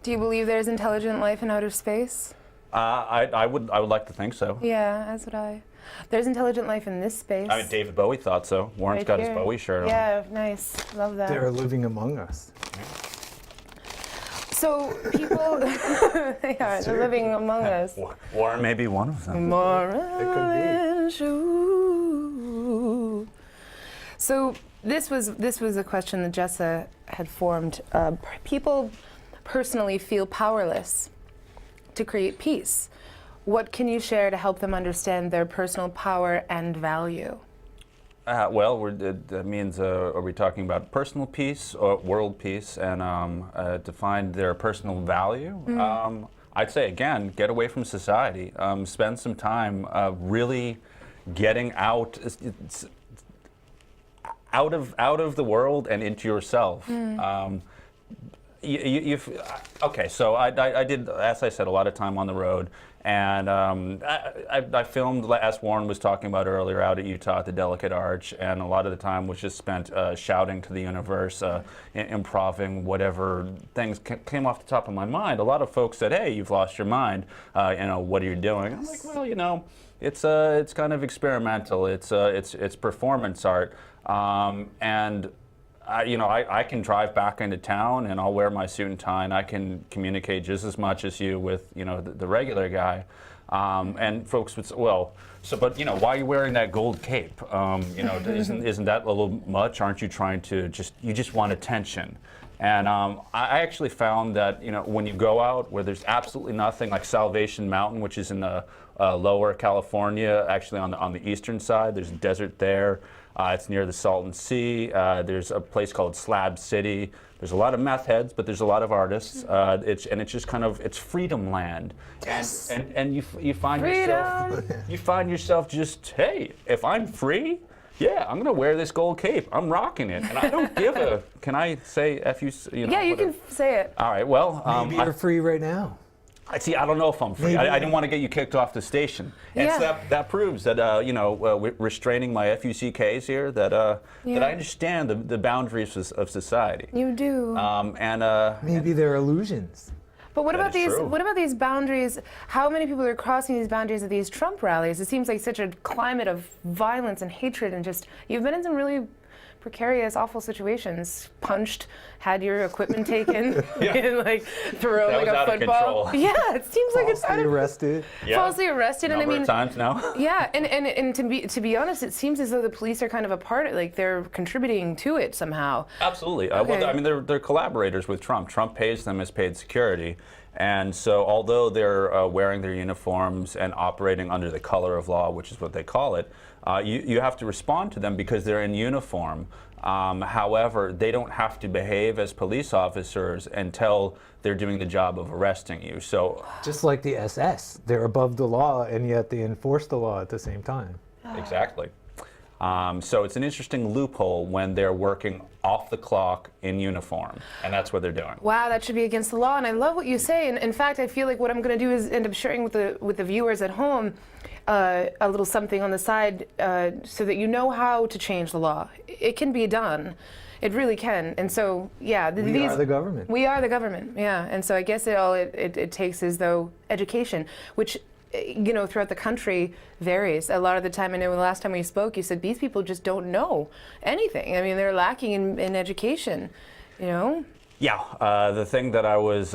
Do you believe there's intelligent life in outer space? I would like to think so. Yeah, as would I. There's intelligent life in this space. I mean, David Bowie thought so. Warren's Right got here. his Bowie shirt on. Yeah, nice. Love that. They're living among us. So people, yeah, they're living among us. Warren may be one of them. Moral issue. So this was a question that Jessa had formed. People personally feel powerless to create peace. What can you share to help them understand their personal power and value? Well, that means, are we talking about personal peace or world peace, and to find their personal value? I'd say, again, get away from society. Spend some time really getting out of the world and into yourself. Okay, so I did, as I said, a lot of time on the road, and I filmed, as Warren was talking about earlier, out at Utah at the Delicate Arch, and a lot of the time was just spent shouting to the universe, improving whatever things came off the top of my mind. A lot of folks said, "Hey, you've lost your mind. What are you doing?" I'm like, "Well, it's kind of experimental. It's performance art, and." I can drive back into town and I'll wear my suit and tie and I can communicate just as much as you with, the regular guy. And folks would say, well, but why are you wearing that gold cape? Isn't that a little much? Aren't you trying to you just want attention? And I actually found that, when you go out where there's absolutely nothing, like Salvation Mountain, which is in lower California, actually on the eastern side, there's a desert there. It's near the Salton Sea. There's a place called Slab City. There's a lot of meth heads, but there's a lot of artists. It's just kind of, it's freedom land. Yes. And you find yourself just, hey, if I'm free, yeah, I'm gonna wear this gold cape. I'm rocking it, and I don't give a. Can I say F you? Yeah, you can say it. All right. Well, maybe you're free right now. I don't know if I'm free. I didn't want to get you kicked off the station. And so that proves that, restraining my FUCKs here, that I understand the boundaries of society. You do. Maybe they're illusions. But what about these? True. What about these boundaries? How many people are crossing these boundaries at these Trump rallies? It seems like such a climate of violence and hatred, and you've been in some really precarious, awful situations. Punched, had your equipment taken, and thrown like a football. Yeah, it seems like it's falsely arrested. Falsely arrested, and I mean, times now. Yeah, and to be honest, it seems as though the police are kind of a part of, they're contributing to it somehow. Absolutely. Okay. Well, I mean, they're collaborators with Trump. Trump pays them as paid security. And so although they're wearing their uniforms and operating under the color of law, which is what they call it, you have to respond to them because they're in uniform. However, they don't have to behave as police officers until they're doing the job of arresting you. So just like the SS, they're above the law and yet they enforce the law at the same time. Exactly. So it's an interesting loophole when they're working off the clock in uniform, and that's what they're doing. Wow, that should be against the law, and I love what you say. And in fact, I feel like what I'm going to do is end up sharing with the viewers at home a little something on the side so that you know how to change the law. It can be done. It really can. And so, yeah. We are the government. We are the government, yeah. And so I guess it takes as though education, which throughout the country varies. A lot of the time, I know the last time we spoke, you said these people just don't know anything. I mean, they're lacking in education, Yeah, the thing that I was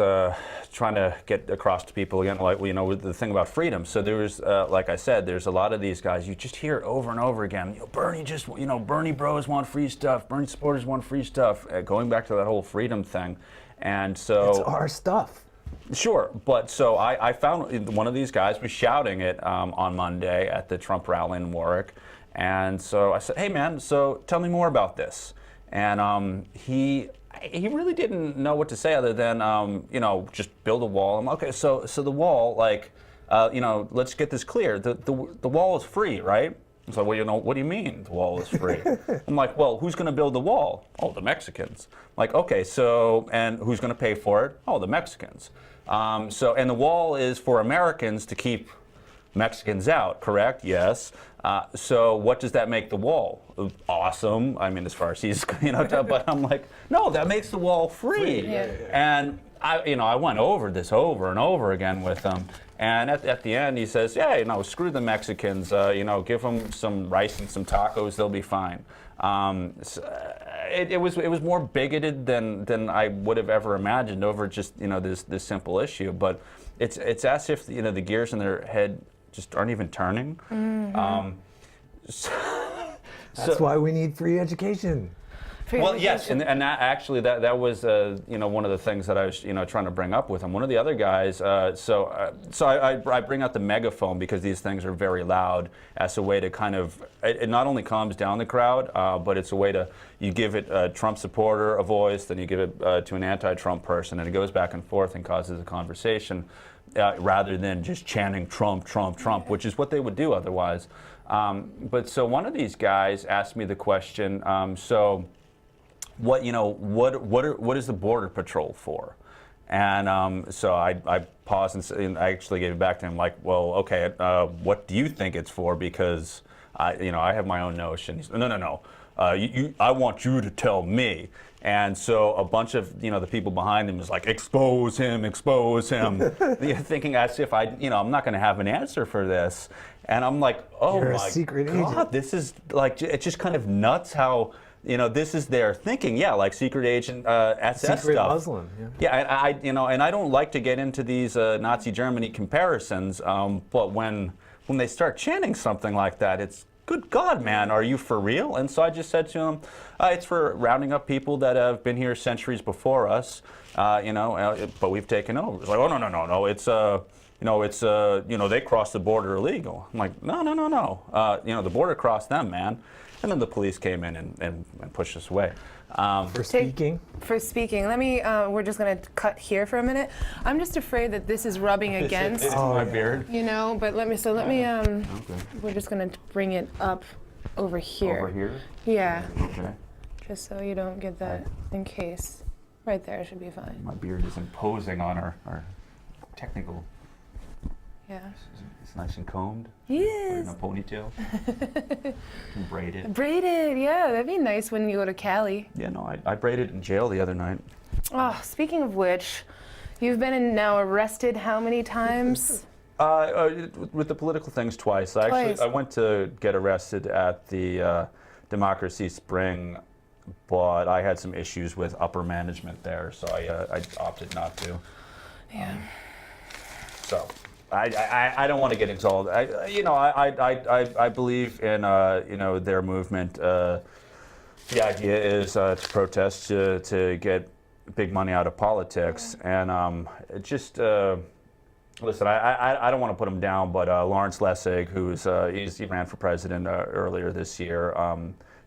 trying to get across to people again, the thing about freedom. So there was, like I said, there's a lot of these guys. You just hear it over and over again. Bernie bros want free stuff. Bernie supporters want free stuff. Going back to that whole freedom thing, and so it's our stuff. Sure, but so I found one of these guys was shouting it on Monday at the Trump rally in Warwick, and so I said, "Hey man, so tell me more about this." And he really didn't know what to say other than just build a wall. I'm okay, so the wall, let's get this clear. The wall is free, right? So, what do you mean the wall is free? I'm like, well, who's going to build the wall? Oh, the Mexicans. I'm like, okay, so, and who's going to pay for it? Oh, the Mexicans. And the wall is for Americans to keep Mexicans out, correct? Yes. So what does that make the wall? Awesome. I mean, as far as he's, but I'm like, no, that makes the wall free. Yeah. And I went over this over and over again with him. And at the end, he says, yeah, screw the Mexicans. Give them some rice and some tacos, they'll be fine. It was more bigoted than I would have ever imagined over just this simple issue. But it's as if the gears in their head just aren't even turning. That's why we need free education. Well, yes, and that actually that was one of the things that I was trying to bring up with him. One of the other guys, so I bring out the megaphone because these things are very loud as a way to kind of it not only calms down the crowd, but it's a way to you give it a Trump supporter a voice, then you give it to an anti-Trump person, and it goes back and forth and causes a conversation rather than just chanting Trump, Trump, Trump, which is what they would do otherwise. But so one of these guys asked me the question, what is the Border Patrol for? And so I paused and I actually gave it back to him like, well, okay, what do you think it's for? Because I have my own notion. He said, no. I want you to tell me. And so a bunch of the people behind him was like, expose him, thinking as if I'm not going to have an answer for this. And I'm like, oh You're my a secret God, agent. this is like it's just kind of nuts how. This is their thinking, like secret agent SS Secret stuff. Muslim, Yeah, and I don't like to get into these Nazi Germany comparisons, but when they start chanting something like that, it's good God, man, are you for real? And so I just said to him, it's for rounding up people that have been here centuries before us, but we've taken over. It's like, oh no, it's they crossed the border illegal. I'm like, no, the border crossed them, man. And then the police came in and pushed us away. For speaking. Let me, we're just going to cut here for a minute. I'm just afraid that this is rubbing against. It's my beard. But let me, Okay. we're just going to bring it up over here. Over here? Yeah. Okay. Just so you don't get that in case. Right there should be fine. My beard is imposing on our technical. Yeah. It's nice and combed. Yes. In a ponytail. And braided. Braided, yeah, that'd be nice when you go to Cali. Yeah, no, I braided in jail the other night. Oh, speaking of which, you've been now arrested how many times? With the political things twice. I went to get arrested at the Democracy Spring, but I had some issues with upper management there, so I opted not to. Yeah. So. I don't want to get into all that. I believe in their movement. The idea is to protest to get big money out of politics, and listen. I don't want to put him down, but Lawrence Lessig, he ran for president earlier this year,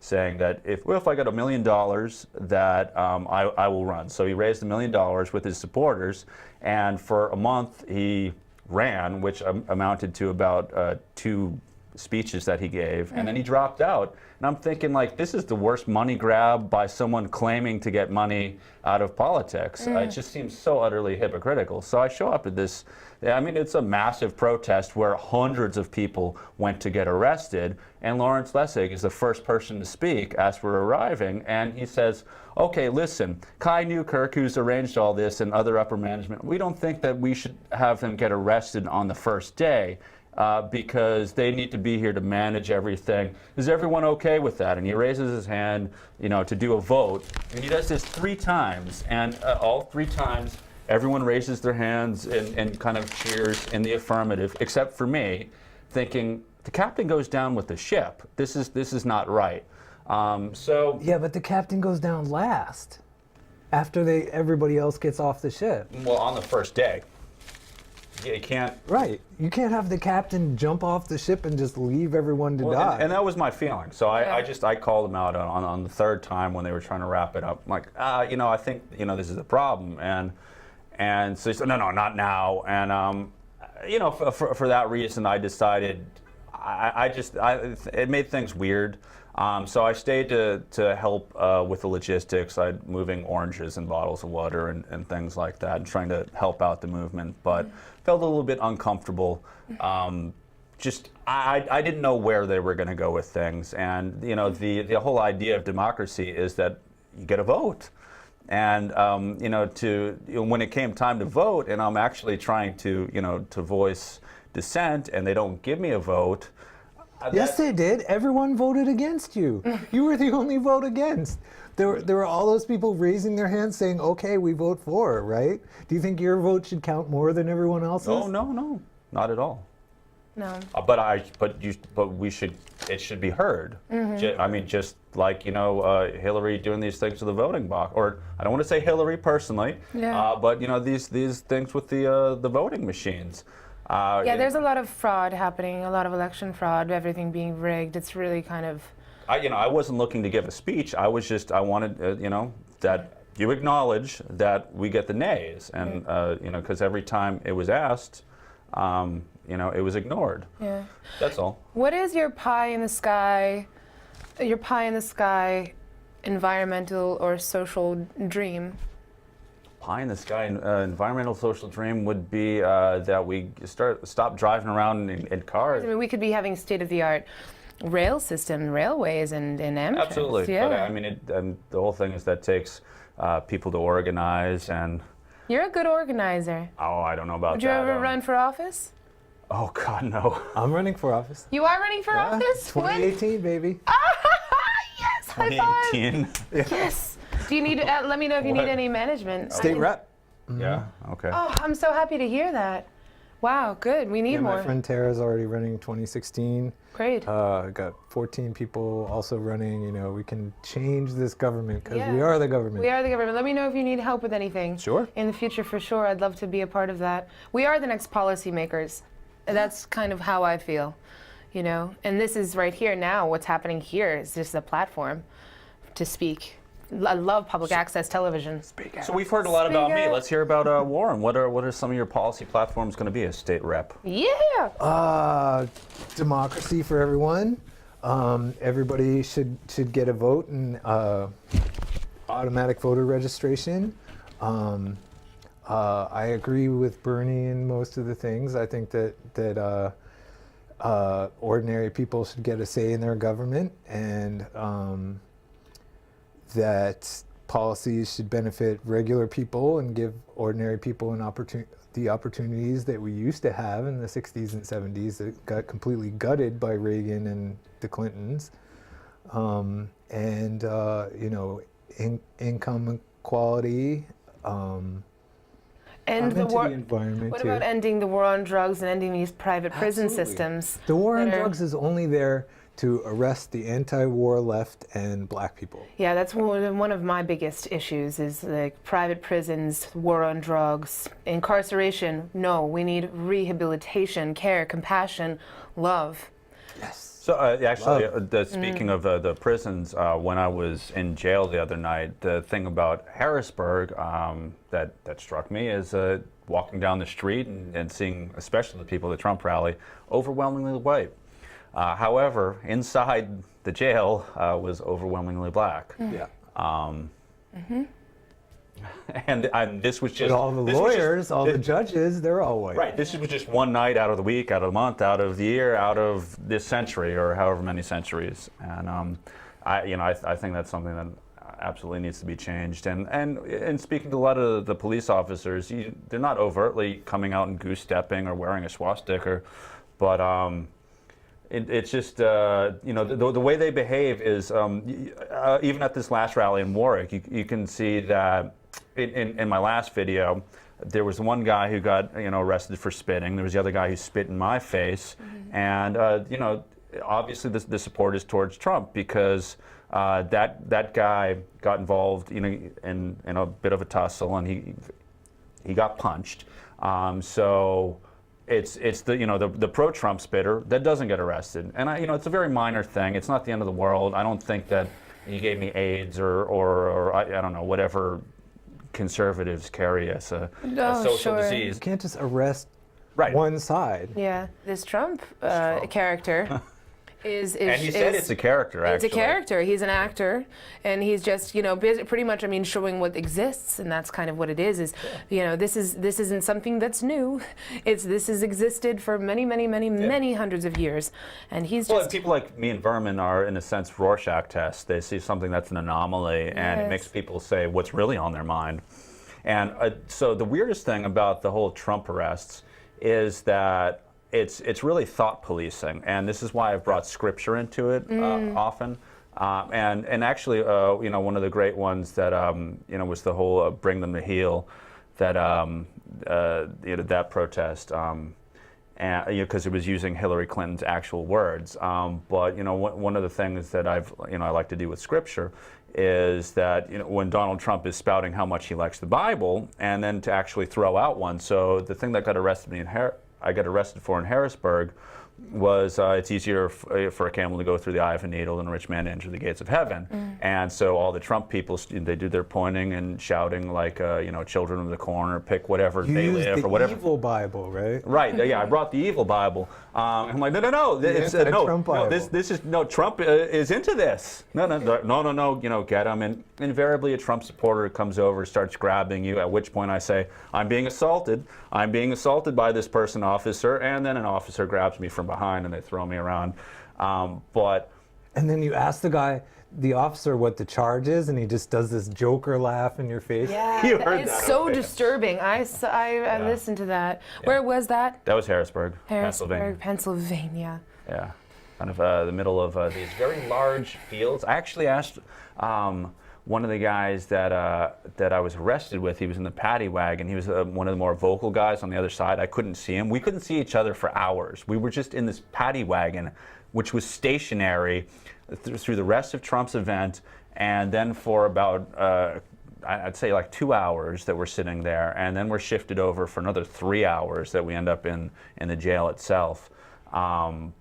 saying that if I got $1 million, that I will run. So he raised $1 million with his supporters, and for a month he ran, which amounted to about 2 speeches that he gave, and then he dropped out. And I'm thinking, like, this is the worst money grab by someone claiming to get money out of politics. It just seems so utterly hypocritical. So I show up at this, it's a massive protest where hundreds of people went to get arrested, and Lawrence Lessig is the first person to speak as we're arriving, and he says, okay, listen, Kai Newkirk, who's arranged all this, and other upper management, we don't think that we should have them get arrested on the first day because they need to be here to manage everything. Is everyone okay with that? And he raises his hand, to do a vote. And he does this 3 times, and all 3 times, everyone raises their hands and kind of cheers in the affirmative, except for me, thinking, the captain goes down with the ship. This is not right. Yeah, but the captain goes down last, after everybody else gets off the ship. Well, on the first day. You can't. Right. You can't have the captain jump off the ship and just leave everyone to die. And that was my feeling. So I called them out on the 3rd time when they were trying to wrap it up. I'm like, I think this is a problem, and so he said, no, not now. And for that reason, I decided it made things weird. So I stayed to help with the logistics, moving oranges and bottles of water and things like that, and trying to help out the movement, but felt a little bit uncomfortable. I didn't know where they were going to go with things, and the whole idea of democracy is that you get a vote. And when it came time to vote, and I'm actually trying to to voice dissent, and they don't give me a vote. Yes, they did. Everyone voted against you. You were the only vote against. There were all those people raising their hands saying, "Okay, we vote for," right? Do you think your vote should count more than everyone else's? Oh no, not at all. No. But we should. It should be heard. I mean, just like Hillary doing these things to the voting box, or I don't want to say Hillary personally, but these things with the voting machines. There's a lot of fraud happening, a lot of election fraud, everything being rigged. It's really kind of. I wasn't looking to give a speech. I wanted that you acknowledge that we get the nays, and because every time it was asked. It was ignored. Yeah. That's all. What is your pie in the sky environmental or social dream? Pie in the sky environmental social dream would be that we stop driving around in cars. I mean, we could be having state-of-the-art rail system, railways, and Amtrak. Absolutely. Yeah. But I mean, the whole thing is that takes people to organize and. You're a good organizer. Oh, I don't know about that. Would you ever run for office? Oh God, no. I'm running for office. You are running for office? 2018, baby. Yes, high five. 2018. Yes. Do you need? Let me know if you need any management. State rep. Yeah. Okay. Oh, I'm so happy to hear that. Wow, good. We need more. My friend Tara's already running 2016. Great. Got 14 people also running. We can change this government because we are the government. We are the government. Let me know if you need help with anything. Sure. In the future, for sure. I'd love to be a part of that. We are the next policymakers. That's kind of how I feel, And this is right here now. What's happening here is just a platform to speak. I love public access television. So we've heard a lot about me. Let's hear about Warren. What are some of your policy platforms going to be as state rep? Yeah. Democracy for everyone. Everybody should get a vote and automatic voter registration. I agree with Bernie in most of the things. I think that ordinary people should get a say in their government, and that policies should benefit regular people and give ordinary people the opportunities that we used to have in the 60s and 70s that got completely gutted by Reagan and the Clintons. Income equality. End the war. Environment what too. About ending the war on drugs and ending these private prison systems? The war on drugs is only there to arrest the anti-war left and black people. Yeah, that's one of my biggest issues is like private prisons, war on drugs, incarceration. No, we need rehabilitation, care, compassion, love. Yes. So speaking of the prisons, when I was in jail the other night, the thing about Harrisburg that struck me is walking down the street and seeing, especially the people at the Trump rally, overwhelmingly white. However, inside the jail was overwhelmingly black. Yeah. And this was just but all the lawyers, all the judges, they're all white. Right. This was just one night out of the week, out of the month, out of the year, out of this century, or however many centuries. And I think that's something that absolutely needs to be changed. And speaking to a lot of the police officers, they're not overtly coming out and goose stepping or wearing a swastika, but it's just the way they behave is even at this last rally in Warwick, you can see that in my last video, there was one guy who got arrested for spitting. There was the other guy who spit in my face, and obviously the support is towards Trump because that guy got involved in a bit of a tussle and he got punched. So. It's the pro-Trump spitter that doesn't get arrested, and it's a very minor thing. It's not the end of the world. I don't think that he gave me AIDS or I don't know, whatever conservatives carry as a social disease. You can't just arrest one side. Yeah, this Trump character And he said it's a character, actually. It's a character. He's an actor, and he's just, pretty much, showing what exists, and that's kind of what it is. This isn't something that's new. This has existed for many, many, many, many hundreds of years, and he's just. Well, people like me and Vermin are, in a sense, Rorschach tests. They see something that's an anomaly, and it makes people say what's really on their mind. And so the weirdest thing about the whole Trump arrests is that it's really thought policing, and this is why I've brought scripture into it often. And actually, one of the great ones that was the whole "Bring Them to Heel," that that protest, and because it was using Hillary Clinton's actual words. But one of the things that I like to do with scripture is that when Donald Trump is spouting how much he likes the Bible, and then to actually throw out one. So the thing that got arrested me I got arrested for in Harrisburg was it's easier for a camel to go through the eye of a needle than a rich man to enter the gates of heaven. And so all the Trump people, they do their pointing and shouting like, children of the corn, or pick whatever they live or whatever. You used the evil Bible, right? Right. Yeah, I brought the evil Bible. I'm like, no. It's Trump Bible. This is Trump is into this. No. Get him. And invariably, a Trump supporter comes over, starts grabbing you. At which point I say, I'm being assaulted. I'm being assaulted by this person, officer. And then an officer grabs me from behind and they throw me around. And then you ask the officer what the charge is, and he just does this Joker laugh in your face. Yeah, You heard it's that, so okay. disturbing. I listened to that. Where was that? That was Harrisburg, Pennsylvania. Yeah, kind of the middle of these very large fields. I actually asked one of the guys that I was arrested with. He was in the paddy wagon. He was one of the more vocal guys on the other side. I couldn't see him. We couldn't see each other for hours. We were just in this paddy wagon, which was stationary through the rest of Trump's event, and then for about I'd say like 2 hours that we're sitting there, and then we're shifted over for another 3 hours that we end up in the jail itself. So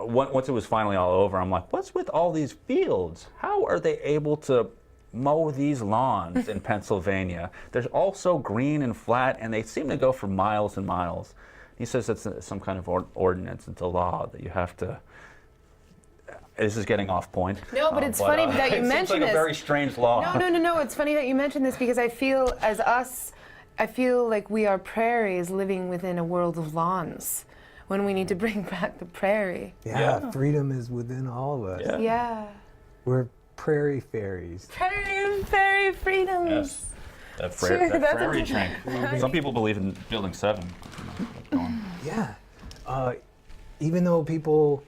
once it was finally all over, I'm like, what's with all these fields? How are they able to mow these lawns in Pennsylvania? They're all so green and flat, and they seem to go for miles and miles. He says it's some kind of ordinance, it's a law that you have to. This is getting off point. No, but it's funny that you mentioned this. It's like a very strange law. No. It's funny that you mentioned this, because I feel like we are prairies living within a world of lawns, when we need to bring back the prairie. Yeah. Freedom is within all of us. Yeah. We're prairie fairies. Prairie freedom. Yes. That prairie train. Some people believe in building 7. Yeah. Even though people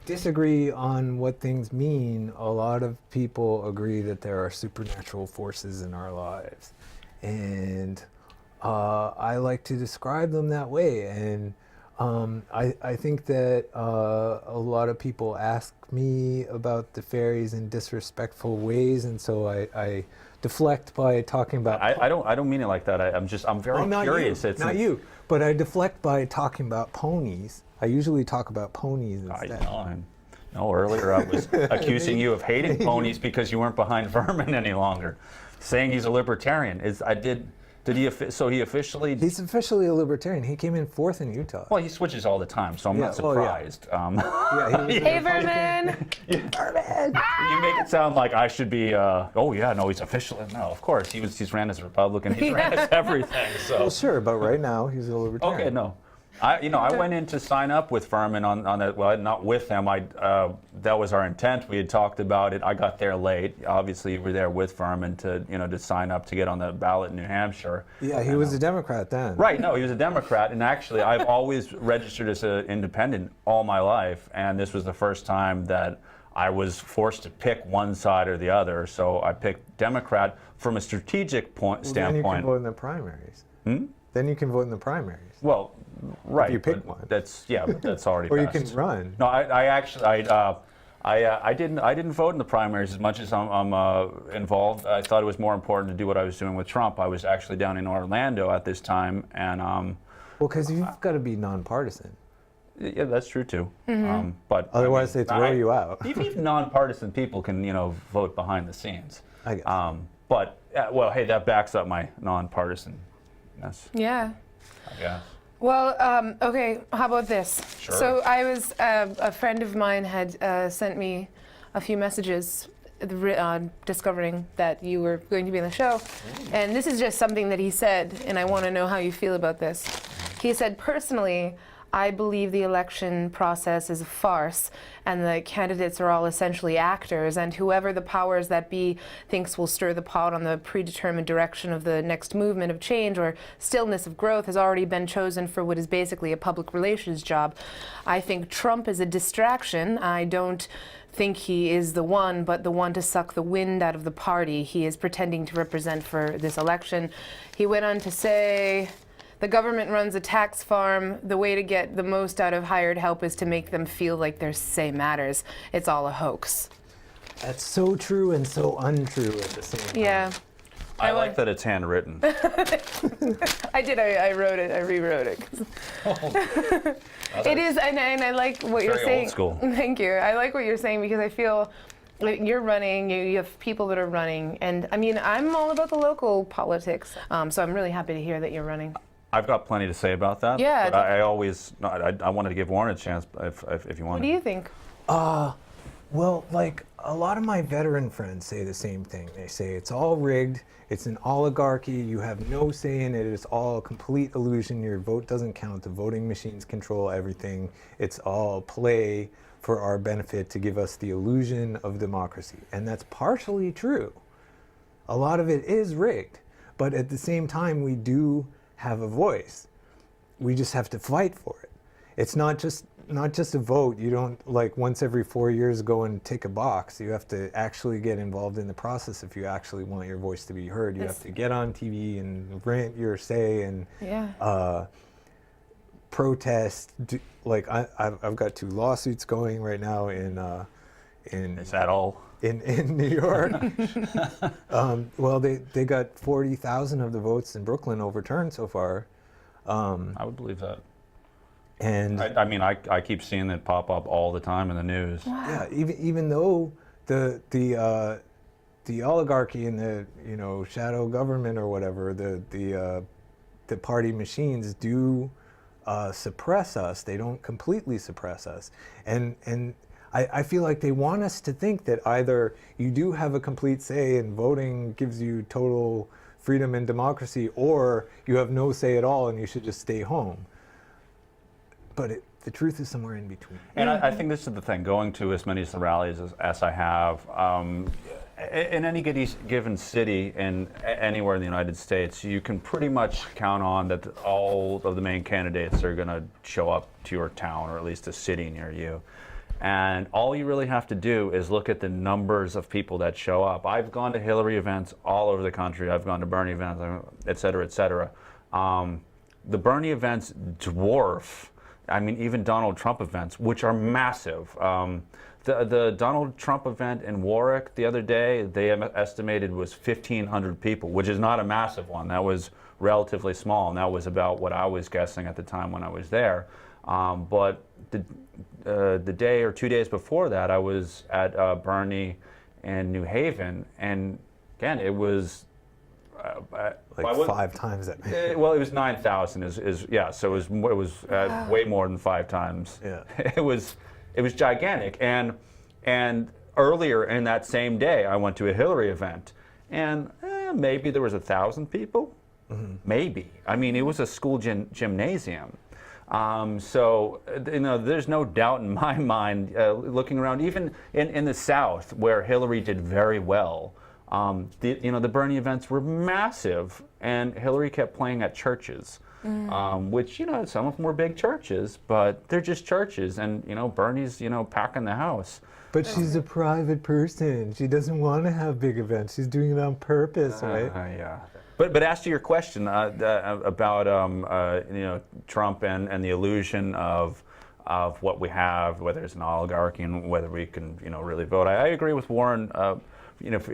disagree on what things mean, a lot of people agree that there are supernatural forces in our lives. And I like to describe them that way. And I think that a lot of people ask me about the fairies in disrespectful ways, and so I deflect by talking about. I don't mean it like that. I'm very curious. Not you, but I deflect by talking about ponies. I usually talk about ponies instead. No, earlier I was accusing you of hating ponies because you weren't behind Vermin any longer, saying he's a libertarian. He officially? He's officially a libertarian. He came in 4th in Utah. Well, he switches all the time, so I'm not surprised. Hey, Vermin! Vermin! You make it sound like I should be. He's officially. No, of course he's ran as a Republican. He's ran as everything. So. Well, sure, but right now he's a libertarian. Okay, no. I went in to sign up with Vermin on that. Well, not with him. That was our intent. We had talked about it. I got there late. Obviously, you were there with Vermin to sign up to get on the ballot in New Hampshire. Yeah, he was a Democrat then. Right. No, he was a Democrat, and actually, I've always registered as an independent all my life, and this was the first time that I was forced to pick one side or the other. So I picked Democrat from a strategic standpoint. Then you can vote in the primaries. Then you can vote in the primaries. Well, right. If you pick one. That's already Or passed. you can run. No, I didn't vote in the primaries as much as I'm involved. I thought it was more important to do what I was doing with Trump. I was actually down in Orlando at this time, and well, because you've got to be nonpartisan. Yeah, that's true too. But otherwise, they throw you out. Even nonpartisan people can vote behind the scenes. I guess. But hey, that backs up my nonpartisanness. Yeah. I guess. Well, okay, how about this? Sure. So I was, a friend of mine had sent me a few messages discovering that you were going to be on the show. And this is just something that he said, and I want to know how you feel about this. He said, personally, I believe the election process is a farce and the candidates are all essentially actors, and whoever the powers that be thinks will stir the pot on the predetermined direction of the next movement of change or stillness of growth has already been chosen for what is basically a public relations job. I think Trump is a distraction. I don't think he is the one, but the one to suck the wind out of the party he is pretending to represent for this election. He went on to say, the government runs a tax farm. The way to get the most out of hired help is to make them feel like their say matters. It's all a hoax. That's so true and so untrue at the same time. Yeah. I like that it's handwritten. I did. I wrote it. I rewrote it. It is, and I like what you're very saying. old school. Thank you. I like what you're saying because I feel like you're running. You have people that are running, and I mean, I'm all about the local politics. So I'm really happy to hear that you're running. I've got plenty to say about that. Yeah. But I always, no, I wanted to give Warren a chance if you want. What do you think? Well, like a lot of my veteran friends say the same thing. They say it's all rigged, it's an oligarchy, you have no say in it, it's all a complete illusion, your vote doesn't count, the voting machines control everything, it's all play for our benefit to give us the illusion of democracy. And that's partially true. A lot of it is rigged, but at the same time we do have a voice. We just have to fight for it. It's not just a vote. You don't like once every 4 years go and tick a box. You have to actually get involved in the process if you actually want your voice to be heard. You have to get on TV and rant your say and protest. Like I've got 2 lawsuits going right now in Is that all? in New York. Well, they got 40,000 of the votes in Brooklyn overturned so far. I would believe that. And I mean, I keep seeing it pop up all the time in the news. yeah, even though the oligarchy and the shadow government or whatever, the party machines do suppress us. They don't completely suppress us, and I feel like they want us to think that either you do have a complete say and voting gives you total freedom and democracy, or you have no say at all and you should just stay home. But the truth is somewhere in between. And I think this is the thing, going to as many of the rallies as I have, in any given city and anywhere in the United States, you can pretty much count on that all of the main candidates are going to show up to your town or at least a city near you. And all you really have to do is look at the numbers of people that show up. I've gone to Hillary events all over the country. I've gone to Bernie events, et cetera, et cetera. The Bernie events dwarf, I mean, even Donald Trump events, which are massive. The Donald Trump event in Warwick the other day, they estimated was 1,500 people, which is not a massive one. That was relatively small, and that was about what I was guessing at the time when I was there. But the day or 2 days before that, I was at Bernie in New Haven, and again, it was like 5 times that many. Well, it was 9,000. Yeah. So it was way more than 5 times. Yeah. It was gigantic. And earlier in that same day, I went to a Hillary event, and maybe there was 1,000 people. Mm-hmm. Maybe. I mean, it was a school gymnasium. So there's no doubt in my mind, looking around, even in the South, where Hillary did very well. The Bernie events were massive, and Hillary kept playing at churches, which some of them were big churches, but they're just churches, and Bernie's packing the house. But she's a private person. She doesn't want to have big events. She's doing it on purpose, right? Yeah. But as to your question about Trump and the illusion of what we have, whether it's an oligarchy and whether we can really vote, I agree with Warren.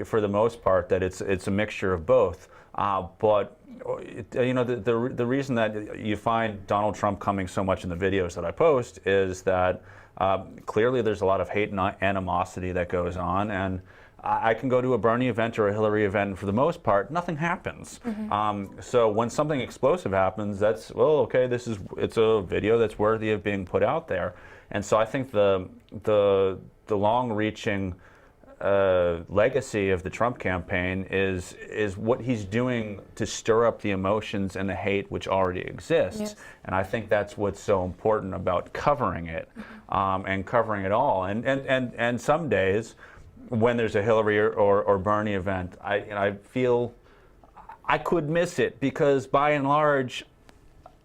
For the most part, that it's a mixture of both. But the reason that you find Donald Trump coming so much in the videos that I post is that clearly there's a lot of hate and animosity that goes on, and I can go to a Bernie event or a Hillary event, and for the most part, nothing happens. So when something explosive happens, that's, well, okay, it's a video that's worthy of being put out there. And so I think the long-reaching legacy of the Trump campaign is what he's doing to stir up the emotions and the hate which already exists. Yes. And I think that's what's so important about covering it, and covering it all. And some days, when there's a Hillary or Bernie event, I feel I could miss it because by and large,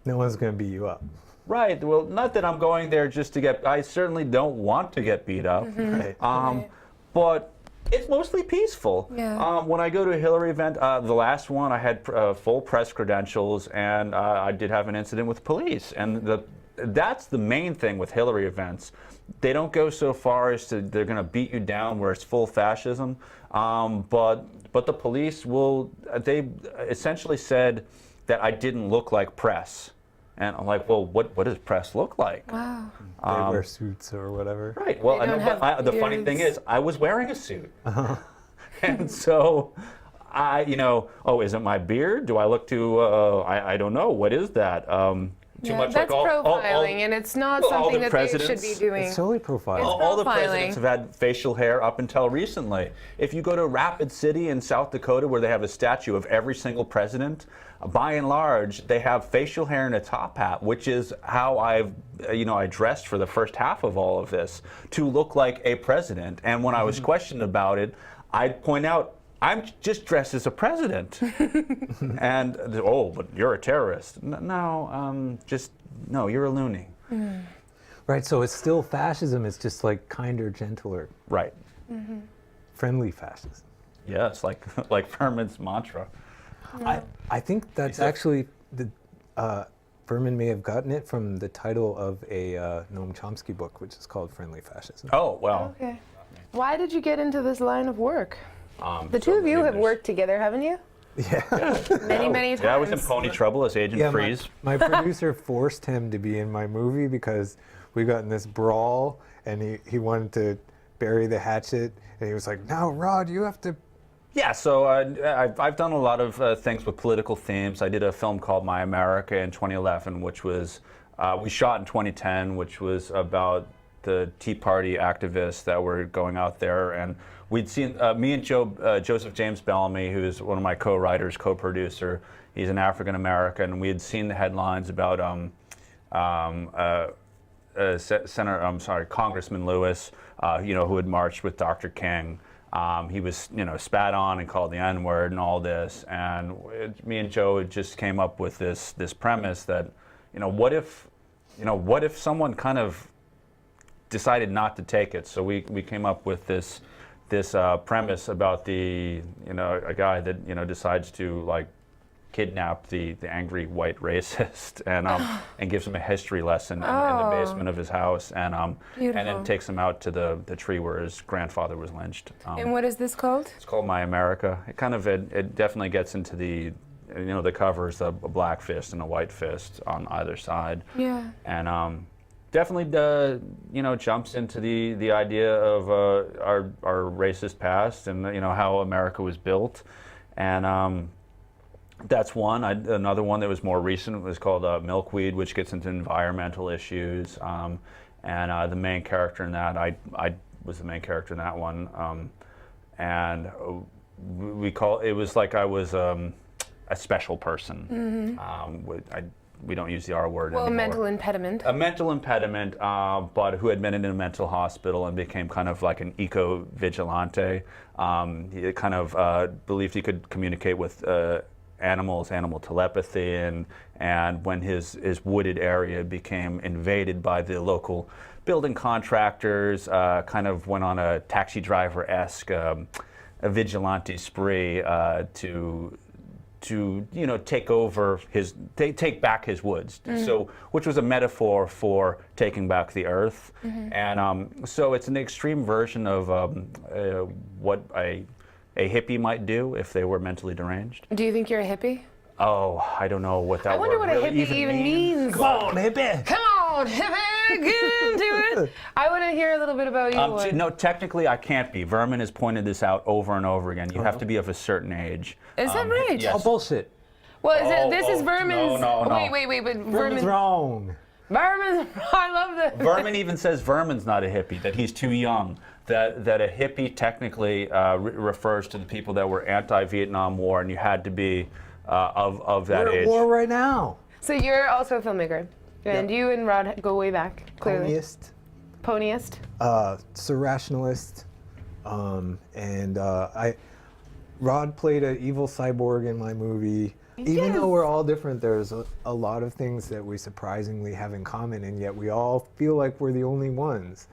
No one's going to beat you up. right, well, not that I'm going there just to get, I certainly don't want to get beat up. Right. Right. But it's mostly peaceful. Yeah. When I go to a Hillary event, the last one, I had full press credentials, and I did have an incident with police. And that's the main thing with Hillary events. They don't go so far as to they're going to beat you down where it's full fascism, but the police they essentially said that I didn't look like press. And I'm like, well, what does press look like? Wow. They wear suits or whatever. Right. Well, They don't have the funny thing beards. is, I was wearing a suit, and so oh, is it my beard? Do I look too? I don't know. What is that? Too much that's like all profiling, and it's not well, all something the that they should be presidents- doing. It's totally profile. It's all the profiling. presidents have had facial hair up until recently. If you go to Rapid City in South Dakota, where they have a statue of every single president, by and large, they have facial hair and a top hat, which is how I dressed for the first half of all of this, to look like a president. And when I was questioned about it, I'd point out, I'm just dressed as a president. And, oh, but you're a terrorist. No, no, you're a loony. Right, so it's still fascism, it's just like kinder, gentler, Right. friendly fascism. Yes, like Furman's mantra. I think that's actually, Berman may have gotten it from the title of a Noam Chomsky book, which is called Friendly Fascism. Oh, well. Okay. Why did you get into this line of work? The so two of you have there's- worked together, haven't you? Yeah. Many times. Yeah, I was in Pony Trouble as Agent Yeah, Freeze. my producer forced him to be in my movie because we got in this brawl and he wanted to bury the hatchet and he was like, no, Rod, you have to. Yeah, so I've done a lot of things with political themes. I did a film called My America in 2011, which was, we shot in 2010, which was about the Tea Party activists that were going out there. And we'd seen, me and Joseph James Bellamy, who's one of my co-writers, co-producer, he's an African American, and we had seen the headlines about Congressman Lewis, who had marched with Dr. King. He was, spat on and called the N-word and all this. And me and Joe just came up with this premise that, what if someone kind of decided not to take it? So we came up with this premise about a guy that decides to kidnap the angry white racist and gives him a history lesson in the basement of his house, and then Beautiful. takes him out to the tree where his grandfather was lynched. And what is this called? It's called My America. It definitely gets into the covers, a black fist and a white fist on either side. Yeah. And definitely jumps into the idea of our racist past and how America was built. And that's one. Another one that was more recent was called Milkweed, which gets into environmental issues. And the main character in that, I was the main character in that one. And it was like I was a special person. We don't use the R word Well, a anymore. mental impediment. A mental impediment, but who had been in a mental hospital and became kind of like an eco-vigilante. He kind of believed he could communicate with animal telepathy, and when his wooded area became invaded by the local building contractors, kind of went on a taxi driver-esque a vigilante spree to take back his woods. So, which was a metaphor for taking back the earth. And so it's an extreme version of what a hippie might do if they were mentally deranged. Do you think you're a hippie? Oh, I don't know what that I wonder word what a really hippie even means. Come on, hippie! Come on, hippie! get into it. I want to hear a little bit about you. Lloyd. No, technically I can't be. Vermin has pointed this out over and over again. You have to be of a certain age. Is that right? Yes. Oh, bullshit. Well, this is Vermin's. no. Wait, but Vermin's wrong. Vermin's. I love that. Vermin even says Vermin's not a hippie, that he's too young. That a hippie technically refers to the people that were anti-Vietnam War, and you had to be of that We're age. at war right now. So you're also a filmmaker, and you and Rod go way back. Clearly, Ponyist, ponyist. Surrationalist, Rod played an evil cyborg in my movie. Even though we're all different, there's a lot of things that we surprisingly have in common, and yet we all feel like we're the only ones.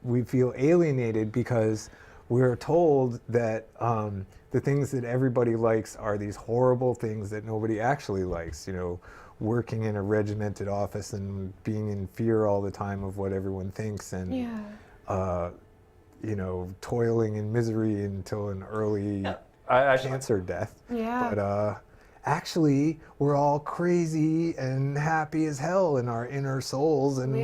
We feel alienated because we're told that the things that everybody likes are these horrible things that nobody actually likes. You know, working in a regimented office and being in fear all the time of what everyone thinks, and you know, toiling in misery until an early cancer death. But actually, we're all crazy and happy as hell in our inner souls, and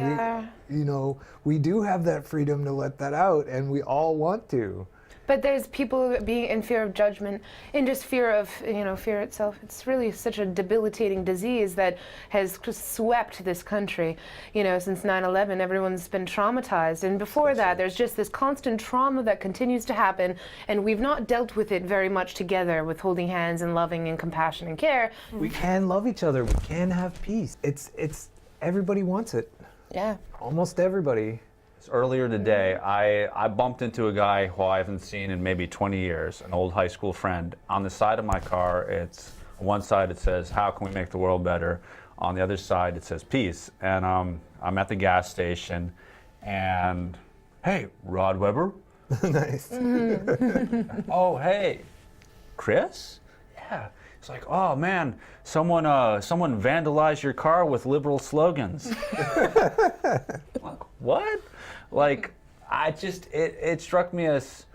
you know, we do have that freedom to let that out, and we all want to. But there's people being in fear of judgment and just fear of, fear itself. It's really such a debilitating disease that has just swept this country. Since 9/11, everyone's been traumatized. And before that, there's just this constant trauma that continues to happen. And we've not dealt with it very much together with holding hands and loving and compassion and care. We can love each other. We can have peace. It's everybody wants it. Yeah. Almost everybody. Earlier today, I bumped into a guy who I haven't seen in maybe 20 years, an old high school friend. On the side of my car, it's on one side it says, "How can we make the world better?" On the other side, it says, "Peace." And I'm at the gas station, and hey, Rod Weber. Nice. Oh, hey, Chris? Yeah. It's like, oh man, someone vandalized your car with liberal slogans. Like, what? Like, it struck me as,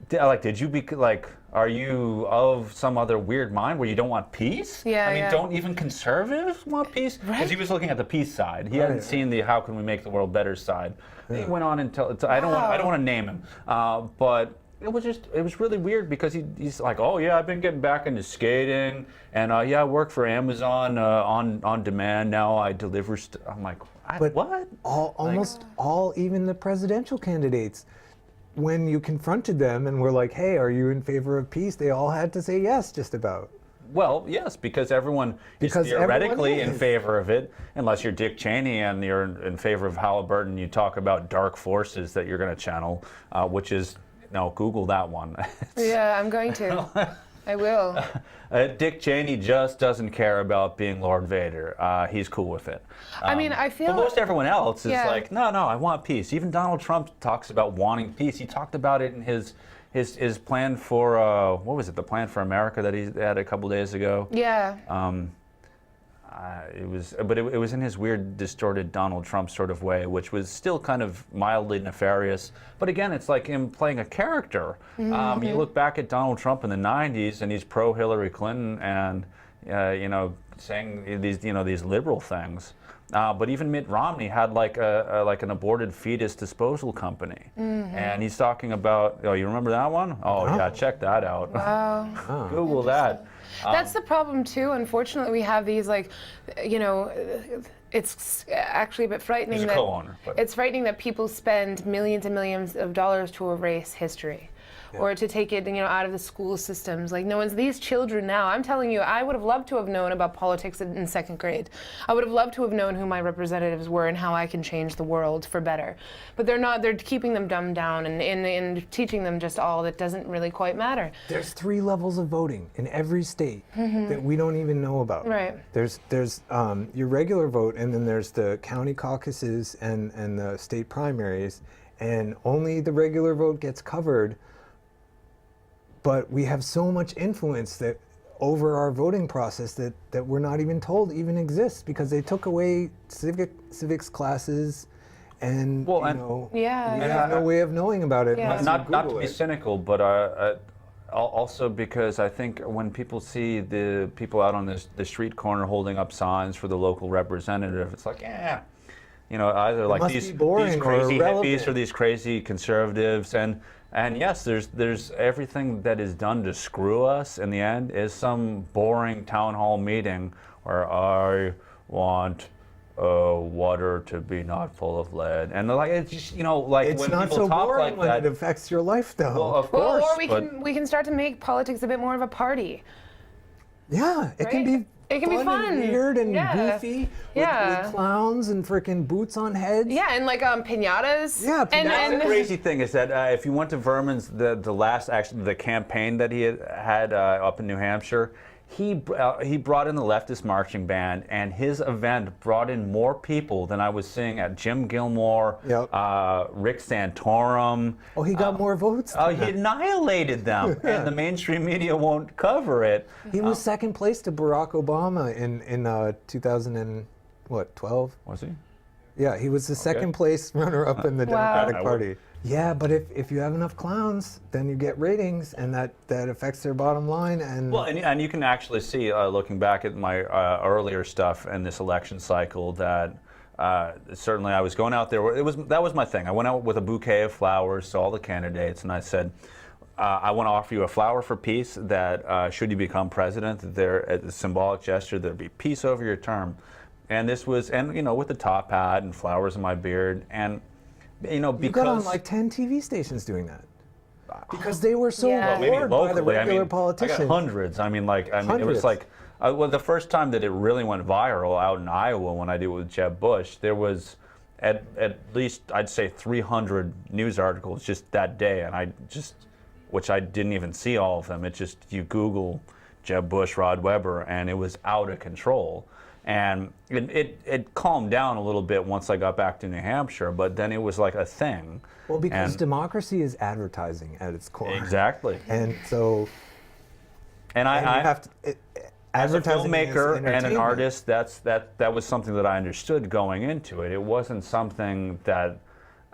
did you be like, are you of some other weird mind where you don't want peace? Yeah, I mean, don't even conservatives want peace? Because he was looking at the peace side. He hadn't seen the how can we make the world better side. He went on and I don't want to name him, but it was really weird because he's like, oh yeah, I've been getting back into skating, and yeah, I work for Amazon on demand now. I deliver. I'm like, what? Almost all, even the presidential candidates, when you confronted them and were like, hey, are you in favor of peace? They all had to say yes, just about. Well, yes, because everyone is theoretically in favor of it, unless you're Dick Cheney and you're in favor of Halliburton. You talk about dark forces that you're going to channel, which is. No, Google that one. Yeah, I'm going to. I will. Dick Cheney just doesn't care about being Lord Vader. He's cool with it. I mean, I feel. But most everyone else is like, no, I want peace. Even Donald Trump talks about wanting peace. He talked about it in his plan for what was it? The Plan for America that he had a couple days ago. Yeah. It was in his weird, distorted Donald Trump sort of way, which was still kind of mildly nefarious. But again, it's like him playing a character. You look back at Donald Trump in the '90s, and he's pro Hillary Clinton, and saying these liberal things. But even Mitt Romney had like an aborted fetus disposal company, and he's talking about. Oh, you remember that one? Oh yeah, check that out. Wow. Google that. That's the problem too. Unfortunately, we have these it's actually a bit frightening. He's a co-owner. It's frightening that people spend millions and millions of dollars to erase history. Or to take it, out of the school systems. Like, these children now, I'm telling you, I would have loved to have known about politics in second grade. I would have loved to have known who my representatives were and how I can change the world for better. But they're not, they're keeping them dumbed down and teaching them just all that doesn't really quite matter. There's 3 levels of voting in every state that we don't even know about. Right. There's your regular vote, and then there's the county caucuses and the state primaries, and only the regular vote gets covered. But we have so much influence over our voting process that we're not even told even exists because they took away civics classes, and we have no way of knowing about it. Yeah. Not to be cynical, but also because I think when people see the people out on the street corner holding up signs for the local representative, it's like, either like must these be boring these or crazy hippies irrelevant. or these crazy conservatives, and yes, there's everything that is done to screw us. In the end, is some boring town hall meeting where I want water to be not full of lead, and like it's just like It's when not people so talk boring like when that. it affects your life, though. Well, of Well, course, or we but can start to make politics a bit more of a party. Yeah, it can Right? be It can be fun. and weird and Yeah. goofy with, Yeah. with clowns and freaking boots on heads. Yeah, and like pinatas. Yeah, and, pinatas. the crazy thing is that if you went to Vermin's, the last actually the campaign that he had up in New Hampshire, he brought in the leftist marching band, and his event brought in more people than I was seeing at Jim Gilmore, Yep. Rick Santorum. Oh, he got more votes. Oh, he annihilated them, and the mainstream media won't cover it. He was second place to Barack Obama in 2012. Was he? Yeah, he was the second place runner-up in the Democratic I would- Party. Yeah, but if you have enough clowns, then you get ratings, and that affects their bottom line. And Well, and you can actually see, looking back at my earlier stuff in this election cycle, that certainly I was going out there. That was my thing. I went out with a bouquet of flowers to all the candidates, and I said, I want to offer you a flower for peace. That should you become president, that there, as a symbolic gesture, there'd be peace over your term. And this was, with the top hat and flowers in my beard, and because you got on like 10 TV stations doing that. Because they were so Yeah. Well, maybe bored by the locally, regular I politicians. got hundreds. It was Hundreds. like, the first time that it really went viral out in Iowa when I did it with Jeb Bush, there was at least, I'd say 300 news articles just that day, and which I didn't even see all of them. It just, you Google Jeb Bush, Rod Weber, and it was out of control. And it calmed down a little bit once I got back to New Hampshire, but then it was like a thing. Well, because And- democracy is advertising at its core. Exactly. And so And and you I have to, as a advertising is filmmaker and an entertainment. artist, that was something that I understood going into it. It wasn't something that,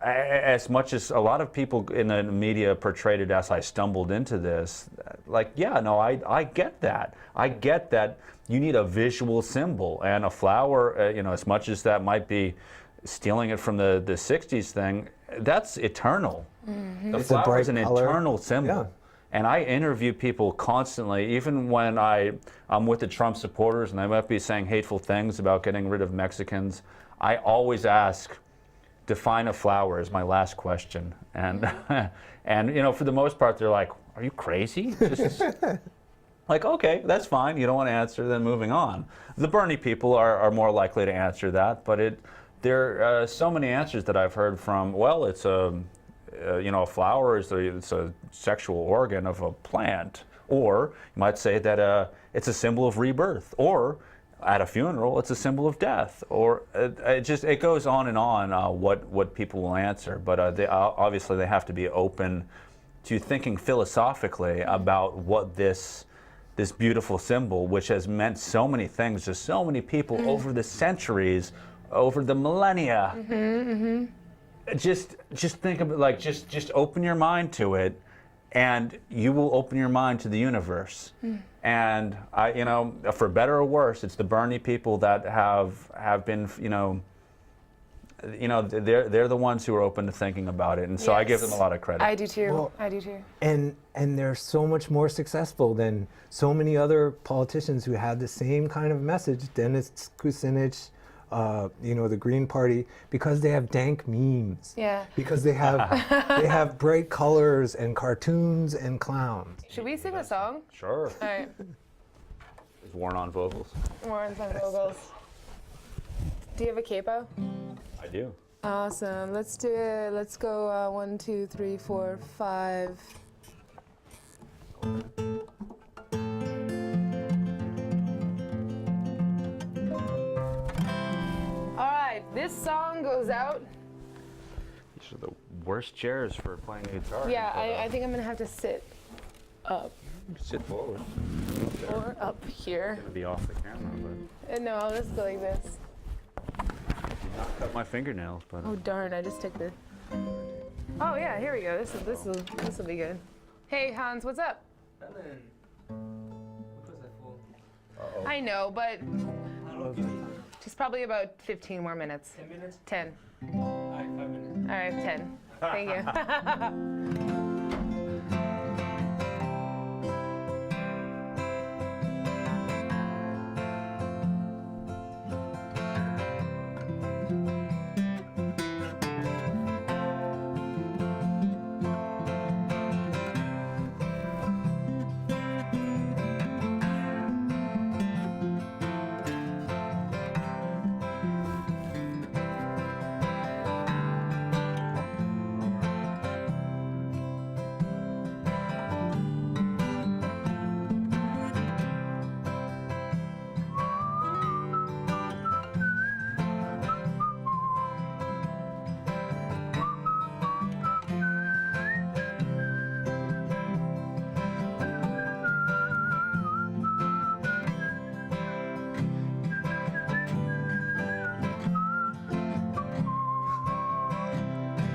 as much as a lot of people in the media portrayed it as I stumbled into this, I get that. I get that you need a visual symbol, and a flower, as much as that might be stealing it from the 60s thing, that's eternal. The It's a flower bright is an color. eternal symbol. Yeah. And I interview people constantly, even when I'm with the Trump supporters and they might be saying hateful things about getting rid of Mexicans. I always ask, define a flower is my last question. And, for the most part, they're like, are you crazy? Like, okay, that's fine. You don't want to answer, then moving on. The Bernie people are more likely to answer that, but there are so many answers that I've heard from, well, it's a flower it's a sexual organ of a plant, or you might say that it's a symbol of rebirth, or at a funeral it's a symbol of death, or it goes on and on what people will answer, but they obviously they have to be open to thinking philosophically about what this beautiful symbol, which has meant so many things to so many people over the centuries, over the millennia. Just think of it like just open your mind to it, and you will open your mind to the universe. And for better or worse, it's the Bernie people that have been they're the ones who are open to thinking about it, and so I give them a lot of credit. I do too. Well, I do too. And they're so much more successful than so many other politicians who had the same kind of message. Dennis Kucinich, the Green Party, because they have dank memes. Yeah. Because they have bright colors and cartoons and clowns. Should we sing a song? Sure. All right. Is Warren on vocals? More on some vocals. Do you have a capo? I do. Awesome. Let's do it. Let's go 1, 2, 3, 4, 5. All right. This song goes out. These are the worst chairs for playing the guitar. Yeah, I think I'm going to have to sit up Sit forward. or up here. It'll be off the camera, but No, I'll just go like this. not cut my fingernails. But Oh darn! I just took the. Oh yeah, here we go. This will be good. Hey Hans, what's up? I know, but Just probably about 15 more minutes. 10 minutes? 10. All right, 5 minutes. All right, 10. Thank you.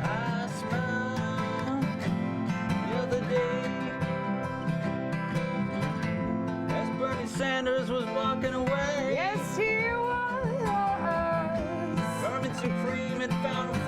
I smiled the other day as Bernie Sanders was walking away. Yes, he was. Vermin Supreme had found a